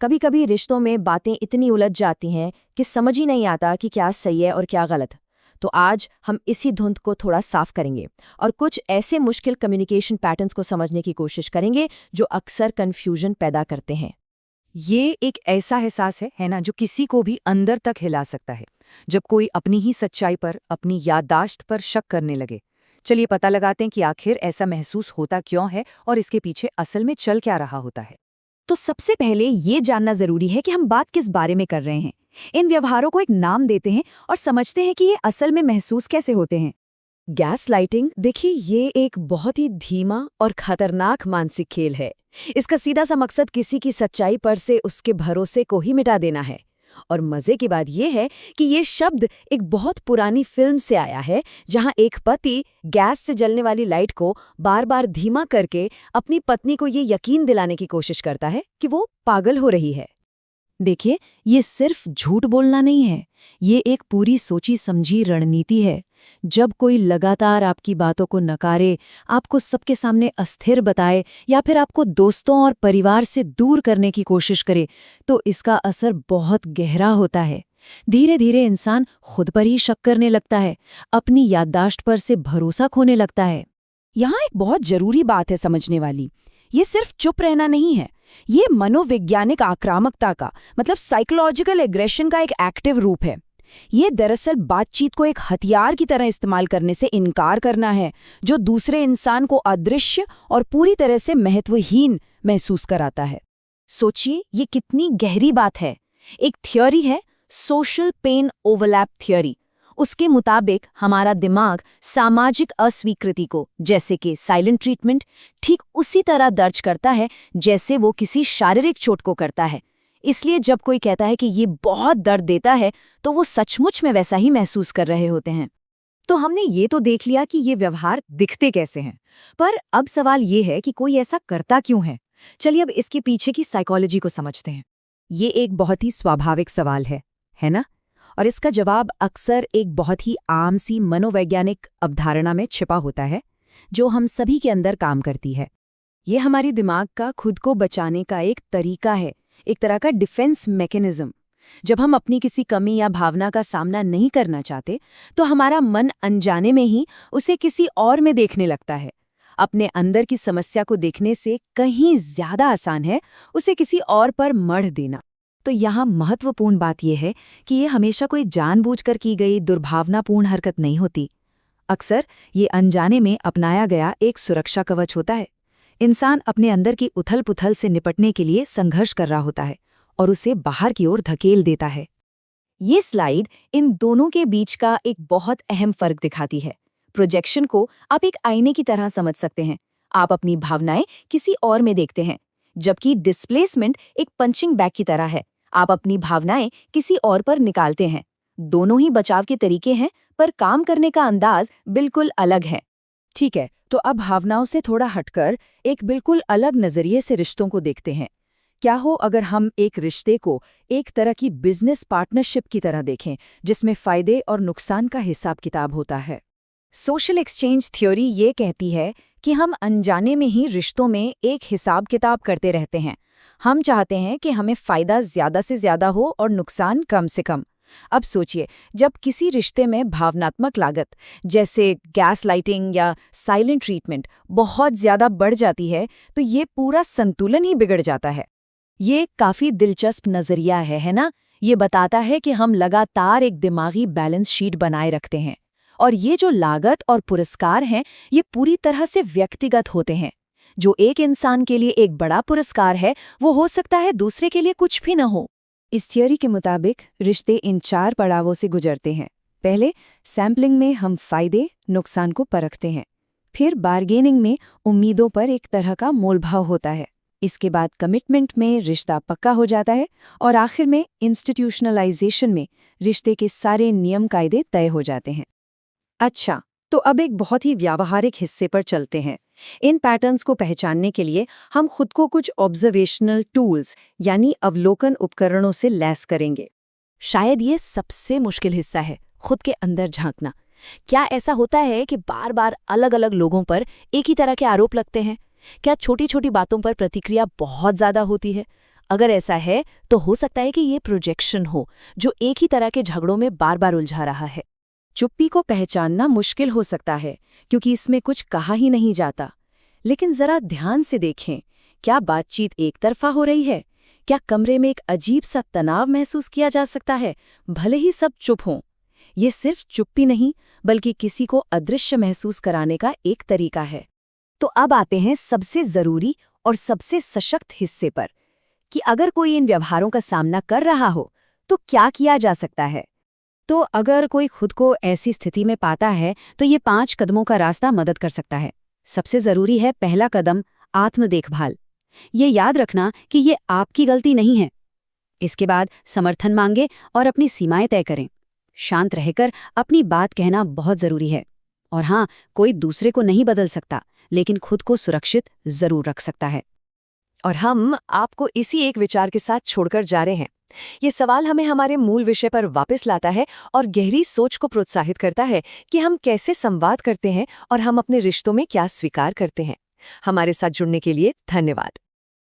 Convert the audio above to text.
कभी कभी रिश्तों में बातें इतनी उलझ जाती हैं कि समझ ही नहीं आता कि क्या सही है और क्या गलत। तो आज हम इसी धुंध को थोड़ा साफ करेंगे और कुछ ऐसे मुश्किल कम्युनिकेशन पैटर्न्स को समझने की कोशिश करेंगे जो अक्सर कन्फ्यूजन पैदा करते हैं। ये एक ऐसा एहसास है ना, जो किसी को भी अंदर तक हिला सकता है। जब कोई अपनी ही सच्चाई पर, अपनी याददाश्त पर शक करने लगे। चलिए पता लगाते हैं कि आखिर ऐसा महसूस होता क्यों है और इसके पीछे असल में चल क्या रहा होता है। तो सबसे पहले ये जानना जरूरी है कि हम बात किस बारे में कर रहे हैं। इन व्यवहारों को एक नाम देते हैं और समझते हैं कि ये असल में महसूस कैसे होते हैं। गैस लाइटिंग, देखिए, ये एक बहुत ही धीमा और खतरनाक मानसिक खेल है। इसका सीधा सा मकसद किसी की सच्चाई पर से उसके भरोसे को ही मिटा देना है। और मजे की बात यह है कि ये शब्द एक बहुत पुरानी फिल्म से आया है, जहां एक पति गैस से जलने वाली लाइट को बार बार धीमा करके अपनी पत्नी को ये यकीन दिलाने की कोशिश करता है कि वो पागल हो रही है। देखिए, ये सिर्फ झूठ बोलना नहीं है, ये एक पूरी सोची समझी रणनीति है। जब कोई लगातार आपकी बातों को नकारे, आपको सबके सामने अस्थिर बताए या फिर आपको दोस्तों और परिवार से दूर करने की कोशिश करे, तो इसका असर बहुत गहरा होता है। धीरे धीरे इंसान खुद पर ही शक करने लगता है, अपनी याददाश्त पर से भरोसा खोने लगता है। यहाँ एक बहुत जरूरी बात है समझने वाली। ये सिर्फ चुप रहना नहीं है, ये मनोवैज्ञानिक आक्रामकता का, मतलब साइकोलॉजिकल एग्रेशन का एक एक्टिव रूप है। ये दरअसल बातचीत को एक हथियार की तरह इस्तेमाल करने से इनकार करना है, जो दूसरे इंसान को अदृश्य और पूरी तरह से महत्वहीन महसूस कराता है। सोचिए, ये कितनी गहरी बात है। एक थ्योरी है, सोशल पेन ओवरलैप थ्योरी। उसके मुताबिक हमारा दिमाग सामाजिक अस्वीकृति को, जैसे कि साइलेंट ट्रीटमेंट, ठीक उसी तरह दर्ज करता है जैसे वो किसी शारीरिक चोट को करता है। इसलिए जब कोई कहता है कि ये बहुत दर्द देता है, तो वो सचमुच में वैसा ही महसूस कर रहे होते हैं। तो हमने ये तो देख लिया कि ये व्यवहार दिखते कैसे हैं, पर अब सवाल ये है कि कोई ऐसा करता क्यों है। चलिए अब इसके पीछे की साइकोलॉजी को समझते हैं। ये एक बहुत ही स्वाभाविक सवाल है ना? और इसका जवाब अक्सर एक बहुत ही आम सी मनोवैज्ञानिक अवधारणा में छिपा होता है, जो हम सभी के अंदर काम करती है। ये हमारे दिमाग का खुद को बचाने का एक तरीका है, एक तरह का डिफेंस मैकेनिज्म। जब हम अपनी किसी कमी या भावना का सामना नहीं करना चाहते, तो हमारा मन अनजाने में ही उसे किसी और में देखने लगता है। अपने अंदर की समस्या को देखने से कहीं ज्यादा आसान है उसे किसी और पर मढ़ देना। तो यहाँ महत्वपूर्ण बात यह है कि ये हमेशा कोई जानबूझकर की गई दुर्भावनापूर्ण हरकत नहीं होती। अक्सर ये अनजाने में अपनाया गया एक सुरक्षा कवच होता है। इंसान अपने अंदर की उथल-पुथल से निपटने के लिए संघर्ष कर रहा होता है और उसे बाहर की ओर धकेल देता है। ये स्लाइड इन दोनों के बीच का एक बहुत अहम फर्क दिखाती है। प्रोजेक्शन को आप एक आईने की तरह समझ सकते हैं। आप अपनी भावनाएं किसी और में देखते हैं, जबकि डिस्प्लेसमेंट एक पंचिंग बैग की तरह है। आप अपनी भावनाएं किसी और पर निकालते हैं। दोनों ही बचाव के तरीके हैं, पर काम करने का अंदाज बिल्कुल अलग है। ठीक है, तो अब भावनाओं से थोड़ा हटकर एक बिल्कुल अलग नजरिए से रिश्तों को देखते हैं। क्या हो अगर हम एक रिश्ते को एक तरह की बिजनेस पार्टनरशिप की तरह देखें, जिसमें फायदे और नुकसान का हिसाब किताब होता है। सोशल एक्सचेंज थ्योरी ये कहती है कि हम अनजाने में ही रिश्तों में एक हिसाब किताब करते रहते हैं। हम चाहते हैं कि हमें फ़ायदा ज़्यादा से ज़्यादा हो और नुकसान कम से कम। अब सोचिए, जब किसी रिश्ते में भावनात्मक लागत, जैसे गैस लाइटिंग या साइलेंट ट्रीटमेंट, बहुत ज़्यादा बढ़ जाती है, तो ये पूरा संतुलन ही बिगड़ जाता है। ये काफ़ी दिलचस्प नज़रिया है ना? ये बताता है कि हम लगातार एक दिमागी बैलेंस शीट बनाए रखते हैं, और ये जो लागत और पुरस्कार हैं, ये पूरी तरह से व्यक्तिगत होते हैं। जो एक इंसान के लिए एक बड़ा पुरस्कार है, वो हो सकता है दूसरे के लिए कुछ भी न हो। इस थियोरी के मुताबिक रिश्ते इन 4 पड़ावों से गुजरते हैं। पहले सैम्पलिंग में हम फायदे नुकसान को परखते हैं। फिर बार्गेनिंग में उम्मीदों पर एक तरह का मोलभाव होता है। इसके बाद कमिटमेंट में रिश्ता पक्का हो जाता है, और आखिर में इंस्टीट्यूशनलाइजेशन में रिश्ते के सारे नियम कायदे तय हो जाते हैं। अच्छा, तो अब एक बहुत ही व्यावहारिक हिस्से पर चलते हैं। इन पैटर्न्स को पहचानने के लिए हम खुद को कुछ ऑब्जर्वेशनल टूल्स यानी अवलोकन उपकरणों से लैस करेंगे। शायद ये सबसे मुश्किल हिस्सा है, खुद के अंदर झांकना। क्या ऐसा होता है कि बार बार अलग अलग लोगों पर एक ही तरह के आरोप लगते हैं? क्या छोटी छोटी बातों पर प्रतिक्रिया बहुत ज्यादा होती है? अगर ऐसा है तो हो सकता है कि ये प्रोजेक्शन हो जो एक ही तरह के झगड़ों में बार बार उलझा रहा है। चुप्पी को पहचानना मुश्किल हो सकता है क्योंकि इसमें कुछ कहा ही नहीं जाता, लेकिन जरा ध्यान से देखें, क्या बातचीत एक तरफा हो रही है? क्या कमरे में एक अजीब सा तनाव महसूस किया जा सकता है, भले ही सब चुप हों? ये सिर्फ चुप्पी नहीं, बल्कि किसी को अदृश्य महसूस कराने का एक तरीका है। तो अब आते हैं सबसे जरूरी और सबसे सशक्त हिस्से पर, कि अगर कोई इन व्यवहारों का सामना कर रहा हो तो क्या किया जा सकता है। तो अगर कोई खुद को ऐसी स्थिति में पाता है तो ये 5 कदमों का रास्ता मदद कर सकता है। सबसे जरूरी है पहला कदम, आत्म देखभाल। ये याद रखना कि ये आपकी गलती नहीं है। इसके बाद समर्थन मांगे और अपनी सीमाएं तय करें। शांत रहकर अपनी बात कहना बहुत जरूरी है। और हाँ, कोई दूसरे को नहीं बदल सकता, लेकिन खुद को सुरक्षित जरूर रख सकता है। और हम आपको इसी एक विचार के साथ छोड़कर जा रहे हैं। ये सवाल हमें हमारे मूल विषय पर वापस लाता है और गहरी सोच को प्रोत्साहित करता है कि हम कैसे संवाद करते हैं और हम अपने रिश्तों में क्या स्वीकार करते हैं। हमारे साथ जुड़ने के लिए धन्यवाद।